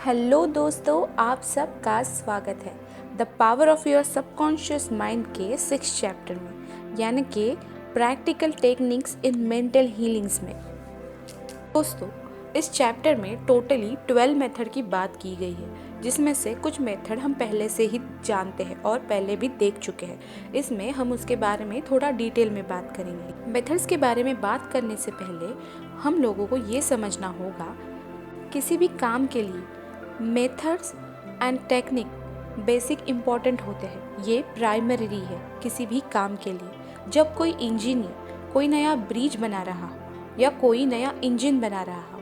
Hello दोस्तों, आप सबका स्वागत है the power of your subconscious mind के 6 चैप्टर में, यानी कि practical techniques in mental healings में। दोस्तों, इस चैप्टर में टोटली 12 मेथड की बात की गई है, जिसमें से कुछ मेथड हम पहले से ही जानते हैं और पहले भी देख चुके हैं। इसमें हम उसके बारे में थोड़ा डिटेल में बात करेंगे। मेथड्स के बारे में बात करने से पहले हम लोगों को ये समझना होगा, किसी भी काम के लिए methods and technique basic important होते हैं। ये प्राइमरी है किसी भी काम के लिए। जब कोई इंजीनियर कोई नया ब्रिज बना रहा हो या कोई नया इंजन बना रहा हो,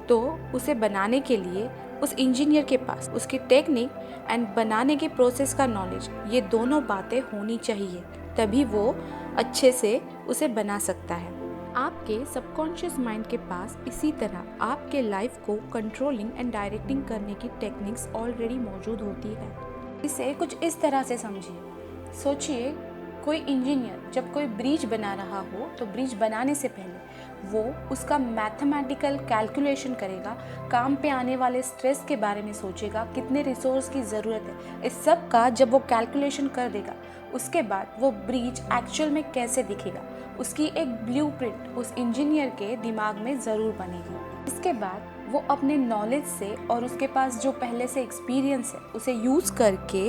तो उसे बनाने के लिए उस इंजीनियर के पास उसकी टेक्निक एंड बनाने के प्रोसेस का नॉलेज, ये दोनों बातें होनी चाहिए, तभी वो अच्छे से उसे बना सकता है। आपके सबकॉन्शियस माइंड के पास इसी तरह आपके लाइफ को कंट्रोलिंग एंड डायरेक्टिंग करने की टेक्निक्स ऑलरेडी मौजूद होती है। इसे कुछ इस तरह से समझिए। सोचिए, कोई इंजीनियर जब कोई ब्रिज बना रहा हो, तो ब्रिज बनाने से पहले वो उसका मैथमेटिकल कैलकुलेशन करेगा, काम पे आने वाले स्ट्रेस के बारे में सोचेगा, कितने रिसोर्स की ज़रूरत है। इस सब का जब वो कैलकुलेशन कर देगा, उसके बाद वो ब्रिज एक्चुअल में कैसे दिखेगा, उसकी एक ब्लूप्रिंट उस इंजीनियर के दिमाग में ज़रूर बनेगी। इसके बाद वो अपने नॉलेज से और उसके पास जो पहले से एक्सपीरियंस है, उसे यूज़ करके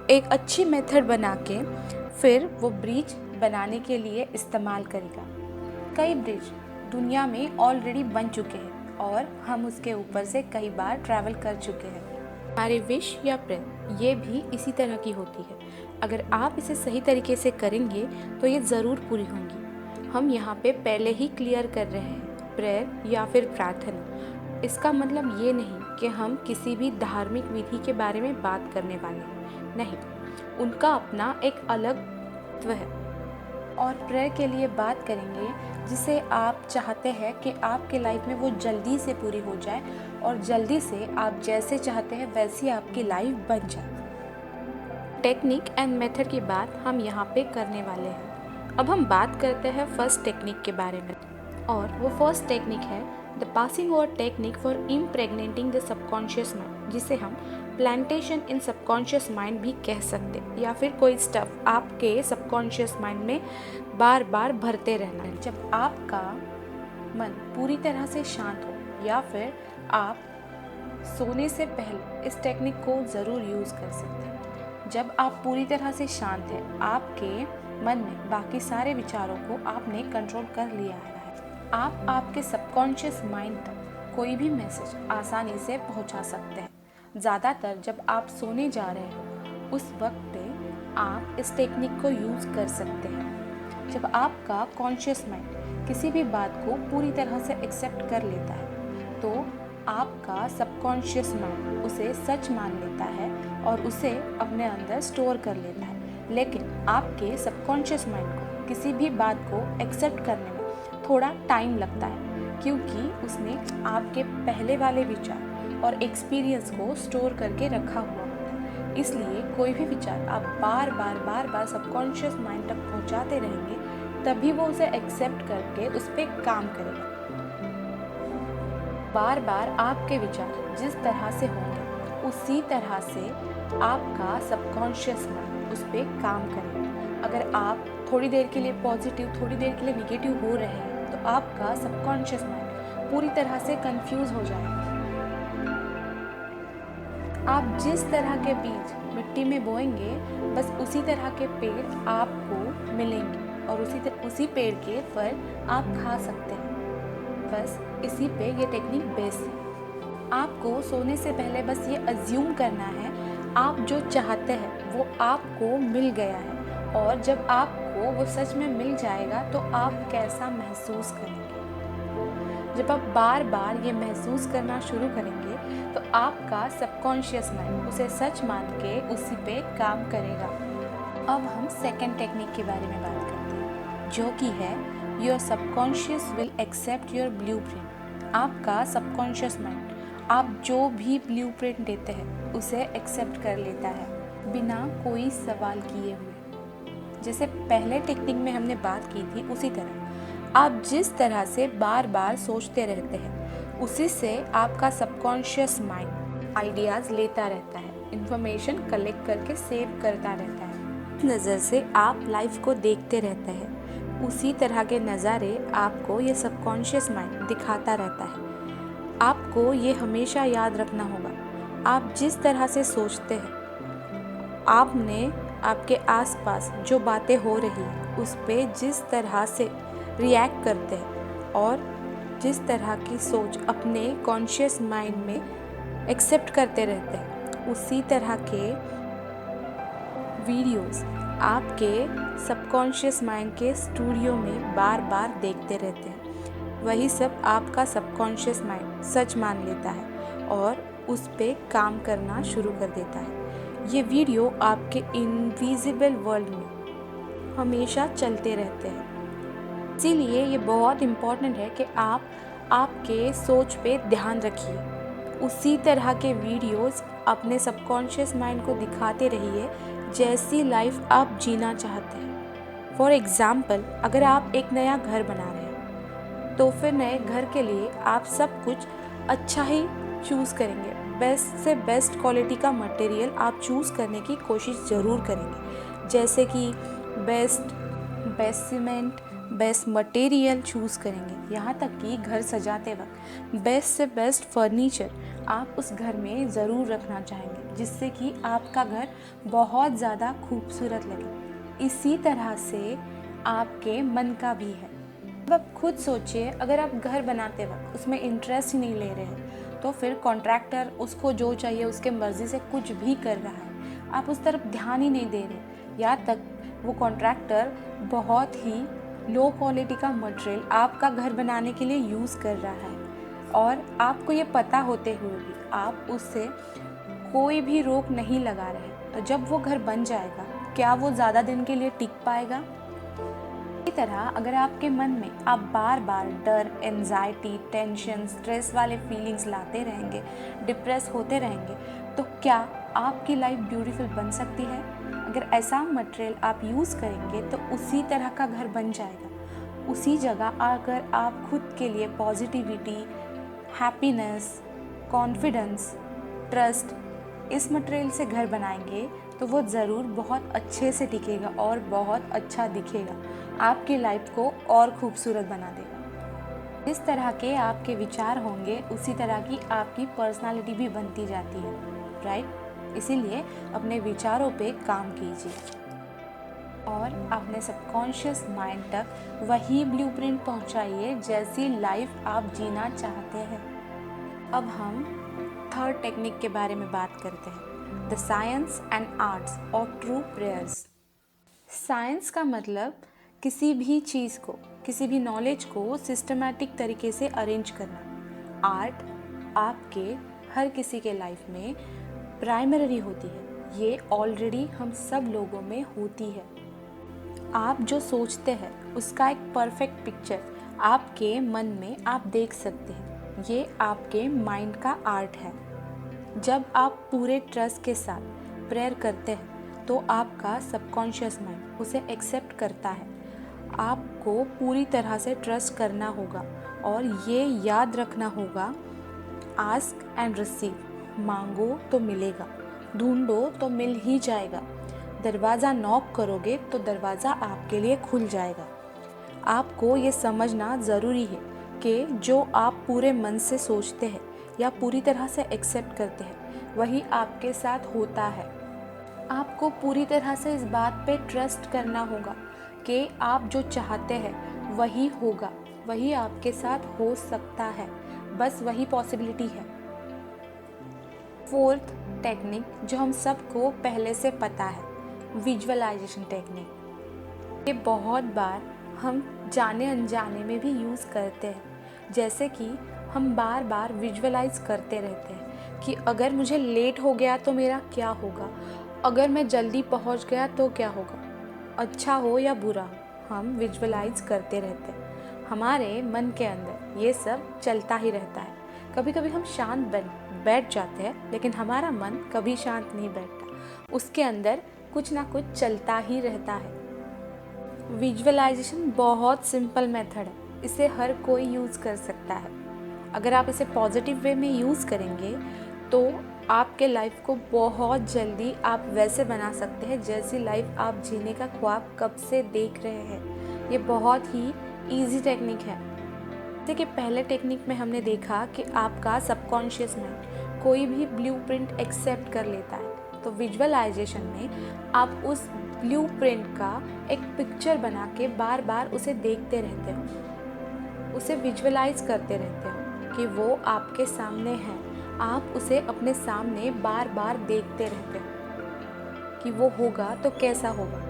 एक अच्छी मेथड बना के फिर वो ब्रिज बनाने के लिए इस्तेमाल करेगा। कई ब्रिज दुनिया में ऑलरेडी बन चुके हैं और हम उसके ऊपर से कई बार ट्रैवल कर चुके हैं। हमारे विश या प्रेयर ये भी इसी तरह की होती है। अगर आप इसे सही तरीके से करेंगे तो ये ज़रूर पूरी होंगी। हम यहाँ पे पहले ही क्लियर कर रहे हैं, प्रेयर या फिर प्रार्थना, इसका मतलब ये नहीं कि हम किसी भी धार्मिक विधि के बारे में बात करने वाले हैं, नहीं, उनका अपना एक अलग तत्व है। और प्रेयर के लिए बात करेंगे जिसे आप चाहते हैं कि आपके लाइफ में वो जल्दी से पूरी हो जाए और जल्दी से आप जैसे चाहते हैं वैसी आपकी लाइफ बन जाए। टेक्निक एंड मेथड की बात हम यहाँ पे करने वाले हैं। अब हम बात करते हैं फर्स्ट टेक्निक के बारे में, और वो फर्स्ट टेक्निक है the passing over technique for impregnating the subconscious mind, जिसे हम प्लांटेशन इन सबकॉन्शियस माइंड भी कह सकते हैं, या फिर कोई स्टफ आपके सबकॉन्शियस माइंड में बार बार भरते रहना है। जब आपका मन पूरी तरह से शांत हो या फिर आप सोने से पहले इस टेक्निक को ज़रूर यूज़ कर सकते हैं। जब आप पूरी तरह से शांत हैं, आपके मन में बाकी सारे विचारों को आपने कंट्रोल कर लिया है, आप आपके सबकॉन्शियस माइंड तक कोई भी मैसेज आसानी से पहुंचा सकते हैं। ज़्यादातर जब आप सोने जा रहे हो, उस वक्त पे आप इस टेक्निक को यूज़ कर सकते हैं। जब आपका कॉन्शियस माइंड किसी भी बात को पूरी तरह से एक्सेप्ट कर लेता है, तो आपका सबकॉन्शियस माइंड उसे सच मान लेता है और उसे अपने अंदर स्टोर कर लेता है। लेकिन आपके सबकॉन्शियस माइंड को किसी भी बात को एक्सेप्ट करने में थोड़ा टाइम लगता है, क्योंकि उसने आपके पहले वाले विचार और एक्सपीरियंस को स्टोर करके रखा हुआ होता है। इसलिए कोई भी विचार आप बार बार सबकॉन्शियस माइंड तक पहुंचाते रहेंगे, तभी वो उसे एक्सेप्ट करके उस पर काम करेगा। बार बार आपके विचार जिस तरह से होंगे, उसी तरह से आपका सबकॉन्शियस माइंड उस पर काम करेगा। अगर आप थोड़ी देर के लिए पॉजिटिव, थोड़ी देर के लिए निगेटिव हो रहे हैं, तो आपका सबकॉन्शियस माइंड पूरी तरह से कंफ्यूज हो जाएगा। आप जिस तरह के बीज मिट्टी में बोएंगे, बस उसी तरह के पेड़ आपको मिलेंगे और उसी पेड़ के फल आप खा सकते हैं। बस इसी पे ये टेक्निक बेस है। आपको सोने से पहले बस ये अज्यूम करना है, आप जो चाहते हैं वो आपको मिल गया है, और जब आपको वो सच में मिल जाएगा तो आप कैसा महसूस करेंगे। जब आप बार बार ये महसूस करना शुरू करेंगे, तो आपका सबकॉन्शियस माइंड उसे सच मान के उसी पे काम करेगा। अब हम सेकंड टेक्निक के बारे में बात करते हैं, जो कि है your subconscious will accept your blueprint. आपका सबकॉन्शियस माइंड आप जो भी ब्लूप्रिंट देते हैं उसे एक्सेप्ट कर लेता है, बिना कोई सवाल किए हुए। जैसे पहले टेक्निक में हमने बात की थी, उसी तरह आप जिस तरह से बार बार सोचते रहते हैं, उसी से आपका सबकॉन्शियस माइंड आइडियाज़ लेता रहता है, इंफॉर्मेशन कलेक्ट करके सेव करता रहता है। नज़र से आप लाइफ को देखते रहते हैं, उसी तरह के नज़ारे आपको ये सबकॉन्शियस माइंड दिखाता रहता है। आपको ये हमेशा याद रखना होगा, आप जिस तरह से सोचते हैं, आपने आपके आसपास जो बातें हो रही हैं उस पे जिस तरह से रिएक्ट करते हैं और जिस तरह की सोच अपने कॉन्शियस माइंड में एक्सेप्ट करते रहते हैं, उसी तरह के वीडियोस आपके सबकॉन्शियस माइंड के स्टूडियो में बार बार देखते रहते हैं। वही सब आपका सबकॉन्शियस माइंड सच मान लेता है और उस पे काम करना शुरू कर देता है। ये वीडियो आपके इनविजिबल वर्ल्ड में हमेशा चलते रहते हैं। इसीलिए ये बहुत इम्पोर्टेंट है कि आप आपके सोच पे ध्यान रखिए, उसी तरह के वीडियोस अपने सबकॉन्शियस माइंड को दिखाते रहिए जैसी लाइफ आप जीना चाहते हैं। फॉर एग्ज़ाम्पल, अगर आप एक नया घर बना रहे हैं तो फिर नए घर के लिए आप सब कुछ अच्छा ही चूज़ करेंगे, बेस्ट से बेस्ट क्वालिटी का मटेरियल आप चूज़ करने की कोशिश ज़रूर करेंगे, जैसे कि best cement, best material choose करेंगे। यहाँ तक कि घर सजाते वक्त बेस्ट से बेस्ट फर्नीचर आप उस घर में ज़रूर रखना चाहेंगे, जिससे कि आपका घर बहुत ज़्यादा खूबसूरत लगे। इसी तरह से आपके मन का भी है। अब आप खुद सोचिए, अगर आप घर बनाते वक्त उसमें इंटरेस्ट ही नहीं ले रहे हैं तो फिर कॉन्ट्रैक्टर उसको जो चाहिए उसके मर्ज़ी से कुछ भी कर रहा है, आप उस तरफ ध्यान ही नहीं दे रहे। यहाँ तक वो कॉन्ट्रैक्टर बहुत ही लो क्वालिटी का मटेरियल आपका घर बनाने के लिए यूज़ कर रहा है और आपको ये पता होते हुए भी आप उससे कोई भी रोक नहीं लगा रहे, तो जब वो घर बन जाएगा क्या वो ज़्यादा दिन के लिए टिक पाएगा? इसी तरह अगर आपके मन में आप बार बार डर, एंजाइटी, टेंशन, स्ट्रेस वाले फीलिंग्स लाते रहेंगे, डिप्रेस होते रहेंगे, तो क्या आपकी लाइफ ब्यूटीफुल बन सकती है? अगर ऐसा मटेरियल आप यूज़ करेंगे तो उसी तरह का घर बन जाएगा। उसी जगह अगर आप खुद के लिए पॉजिटिविटी, हैप्पीनेस, कॉन्फिडेंस, ट्रस्ट इस मटेरियल से घर बनाएंगे तो वो ज़रूर बहुत अच्छे से टिकेगा और बहुत अच्छा दिखेगा, आपकी लाइफ को और खूबसूरत बना देगा। जिस तरह के आपके विचार होंगे उसी तरह की आपकी पर्सनालिटी भी बनती जाती है, राइट? इसीलिए अपने विचारों पे काम कीजिए और अपने सबकॉन्शियस माइंड तक वही ब्लूप्रिंट पहुंचाइए जैसी लाइफ आप जीना चाहते हैं। अब हम थर्ड टेक्निक के बारे में बात करते हैं, the science and arts of true prayers. Science का मतलब किसी भी चीज़ को, किसी भी नॉलेज को सिस्टमैटिक तरीके से अरेंज करना। आर्ट आपके हर किसी के लाइफ में प्राइमरी होती है, ये ऑलरेडी हम सब लोगों में होती है। आप जो सोचते हैं उसका एक परफेक्ट पिक्चर आपके मन में आप देख सकते हैं, ये आपके माइंड का आर्ट है। जब आप पूरे ट्रस्ट के साथ प्रेयर करते हैं तो आपका सबकॉन्शियस माइंड उसे एक्सेप्ट करता है। आपको पूरी तरह से ट्रस्ट करना होगा और ये याद रखना होगा, आस्क एंड रिसीव, मांगो तो मिलेगा, ढूंढो तो मिल ही जाएगा, दरवाज़ा नॉक करोगे तो दरवाज़ा आपके लिए खुल जाएगा। आपको ये समझना ज़रूरी है कि जो आप पूरे मन से सोचते हैं या पूरी तरह से एक्सेप्ट करते हैं वही आपके साथ होता है। आपको पूरी तरह से इस बात पे ट्रस्ट करना होगा कि आप जो चाहते हैं वही होगा, वही आपके साथ हो सकता है, बस वही पॉसिबिलिटी है। फोर्थ टेक्निक जो हम सबको पहले से पता है, विजुअलाइजेशन टेक्निक। ये बहुत बार हम जाने अनजाने में भी यूज़ करते हैं, जैसे कि हम बार बार विजुअलाइज करते रहते हैं कि अगर मुझे लेट हो गया तो मेरा क्या होगा, अगर मैं जल्दी पहुंच गया तो क्या होगा, अच्छा हो या बुरा हो, हम विजुअलाइज करते रहते हैं। हमारे मन के अंदर ये सब चलता ही रहता है। कभी कभी हम शांत बैठ जाते हैं लेकिन हमारा मन कभी शांत नहीं बैठता, उसके अंदर कुछ ना कुछ चलता ही रहता है। विजुअलाइजेशन बहुत सिंपल मेथड है, इसे हर कोई यूज़ कर सकता है। अगर आप इसे पॉजिटिव वे में यूज़ करेंगे तो आपके लाइफ को बहुत जल्दी आप वैसे बना सकते हैं जैसी लाइफ आप जीने का ख्वाब कब से देख रहे हैं। ये बहुत ही इजी टेक्निक है। जैसे कि पहले टेक्निक में हमने देखा कि आपका सबकॉन्शियस माइंड कोई भी ब्लूप्रिंट एक्सेप्ट कर लेता है, तो विजुअलाइजेशन में आप उस ब्लूप्रिंट का एक पिक्चर बना के बार बार उसे देखते रहते हो, उसे विजुअलाइज करते रहते हो कि वो आपके सामने है। आप उसे अपने सामने बार बार देखते रहते हो कि वो होगा तो कैसा होगा।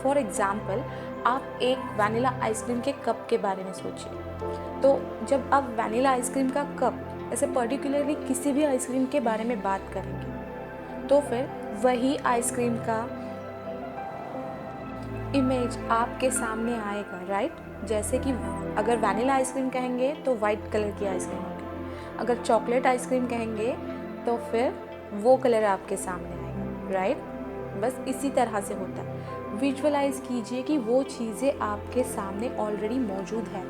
फॉर एग्ज़ाम्पल, आप एक वैनिला आइसक्रीम के कप के बारे में सोचिए। तो जब आप वैनिला आइसक्रीम का कप, ऐसे पर्टिकुलरली किसी भी आइसक्रीम के बारे में बात करेंगे, तो फिर वही आइसक्रीम का इमेज आपके सामने आएगा, राइट। जैसे कि अगर वैनिला आइसक्रीम कहेंगे तो वाइट कलर की आइसक्रीम होगी, अगर चॉकलेट आइसक्रीम कहेंगे तो फिर वो कलर आपके सामने आएगा, राइट। बस इसी तरह से होता है। विजुअलाइज कीजिए कि वो चीज़ें आपके सामने ऑलरेडी मौजूद है।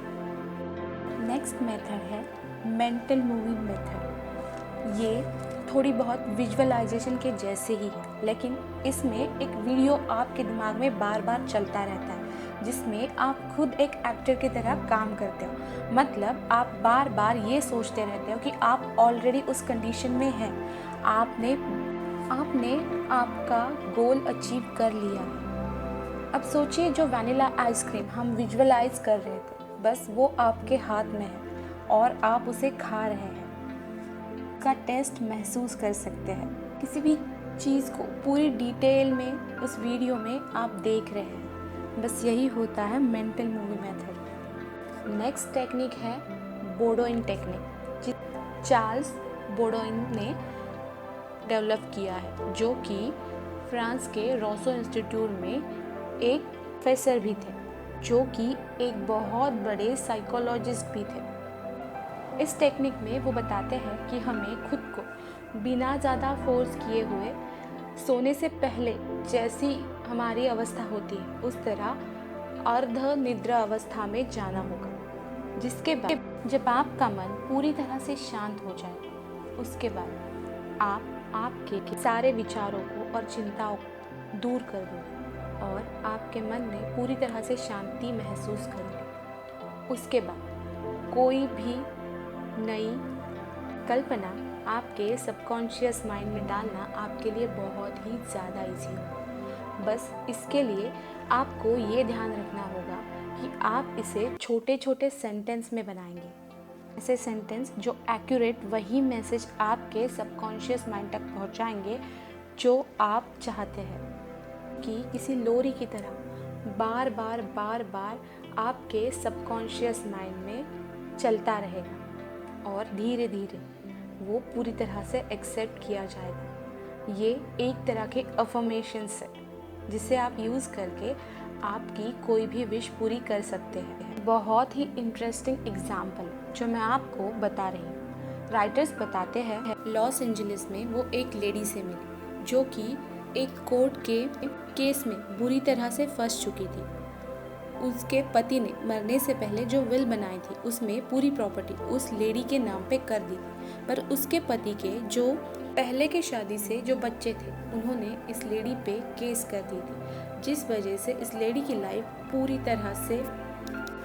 नेक्स्ट मेथड है मेंटल मूविंग मेथड। ये थोड़ी बहुत विजुअलाइजेशन के जैसे ही है, लेकिन इसमें एक वीडियो आपके दिमाग में बार बार चलता रहता है जिसमें आप खुद एक एक्टर की तरह काम करते हो। मतलब आप बार बार ये सोचते रहते हो कि आप ऑलरेडी उस कंडीशन में हैं, आपने आपका गोल अचीव कर लिया है। अब सोचिए, जो वैनिला आइसक्रीम हम विजुअलाइज कर रहे थे, बस वो आपके हाथ में है और आप उसे खा रहे हैं, का टेस्ट महसूस कर सकते हैं। किसी भी चीज़ को पूरी डिटेल में उस वीडियो में आप देख रहे हैं। बस यही होता है mental movie method. Next technique है बोडोइन टेक्निक, चार्ल्स बोडोइन ने डेवलप किया है, जो कि फ्रांस के रोसो इंस्टीट्यूट में एक प्रोफेसर भी थे, जो कि एक बहुत बड़े साइकोलॉजिस्ट भी थे। इस टेक्निक में वो बताते हैं कि हमें खुद को बिना ज़्यादा फोर्स किए हुए सोने से पहले जैसी हमारी अवस्था होती है उस तरह अर्ध निद्रा अवस्था में जाना होगा, जिसके बाद जब आपका मन पूरी तरह से शांत हो जाए, उसके बाद आप आपके सारे विचारों को और चिंताओं को दूर कर दो और आपके मन में पूरी तरह से शांति महसूस करेंगे। उसके बाद कोई भी नई कल्पना आपके सबकॉन्शियस माइंड में डालना आपके लिए बहुत ही ज़्यादा ईजी हो। बस इसके लिए आपको ये ध्यान रखना होगा कि आप इसे छोटे छोटे सेंटेंस में बनाएंगे, ऐसे सेंटेंस जो एक्यूरेट वही मैसेज आपके सबकॉन्शियस माइंड तक पहुंचाएंगे जो आप चाहते हैं, कि किसी लोरी की तरह बार बार आपके सबकॉन्शियस माइंड में चलता रहेगा और धीरे धीरे वो पूरी तरह से एक्सेप्ट किया जाएगा। ये एक तरह के अफर्मेशंस है जिसे आप यूज़ करके आपकी कोई भी विश पूरी कर सकते हैं। बहुत ही इंटरेस्टिंग एग्जाम्पल जो मैं आपको बता रही हूँ। राइटर्स बताते हैं लॉस एंजलिस में वो एक लेडी से मिली जो कि एक कोर्ट के केस में बुरी तरह से फंस चुकी थी। उसके पति ने मरने से पहले जो विल बनाई थी उसमें पूरी प्रॉपर्टी उस लेडी के नाम पे कर दी थी, पर उसके पति के जो पहले के शादी से जो बच्चे थे उन्होंने इस लेडी पे केस कर दी थी, जिस वजह से इस लेडी की लाइफ पूरी तरह से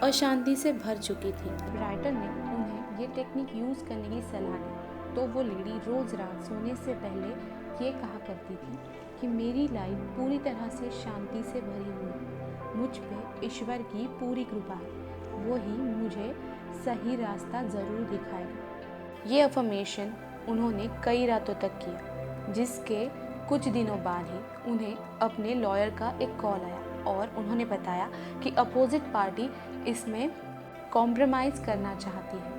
अशांति से भर चुकी थी। राइटर ने उन्हें ये टेक्निक यूज़ करने की सलाह दी, तो वो लेडी रोज़ रात सोने से पहले ये कहा करती थी कि मेरी लाइफ पूरी तरह से शांति से भरी हुई है, मुझ पे ईश्वर की पूरी कृपा है, वो ही मुझे सही रास्ता ज़रूर दिखाएगा। ये अफर्मेशन उन्होंने कई रातों तक किया, जिसके कुछ दिनों बाद ही उन्हें अपने लॉयर का एक कॉल आया और उन्होंने बताया कि अपोजिट पार्टी इसमें कॉम्प्रोमाइज़ करना चाहती है,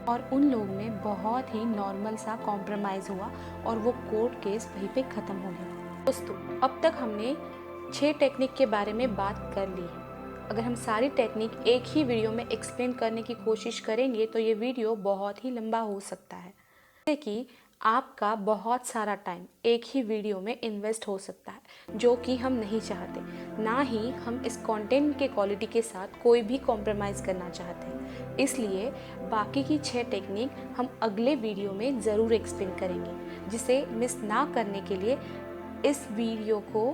और उन लोगों में बहुत ही नॉर्मल सा कॉम्प्रोमाइज़ हुआ और वो कोर्ट केस वहीं पे ख़त्म हो गया। दोस्तों, अब तक हमने 6 टेक्निक के बारे में बात कर ली है। अगर हम सारी टेक्निक एक ही वीडियो में एक्सप्लेन करने की कोशिश करेंगे तो ये वीडियो बहुत ही लंबा हो सकता है। जैसे कि आपका बहुत सारा टाइम एक ही वीडियो में इन्वेस्ट हो सकता है, जो कि हम नहीं चाहते। ना ही हम इस कंटेंट के क्वालिटी के साथ कोई भी कॉम्प्रोमाइज़ करना चाहते हैं। इसलिए बाकी की 6 टेक्निक हम अगले वीडियो में ज़रूर एक्सप्लेन करेंगे। जिसे मिस ना करने के लिए इस वीडियो को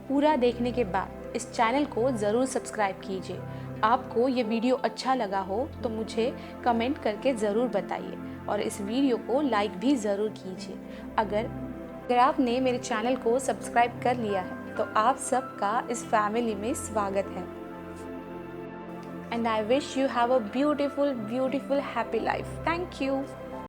पूरा देखने के बाद इस चैनल को ज़रूर सब्सक्राइब कीजिए। आपको ये वीडियो अच्छा लगा हो तो मुझे कमेंट करके ज़रूर बताइए और इस वीडियो को लाइक भी ज़रूर कीजिए। अगर आपने मेरे चैनल को सब्सक्राइब कर लिया है तो आप सबका इस फैमिली में स्वागत है। And I wish you have a beautiful happy life. Thank you.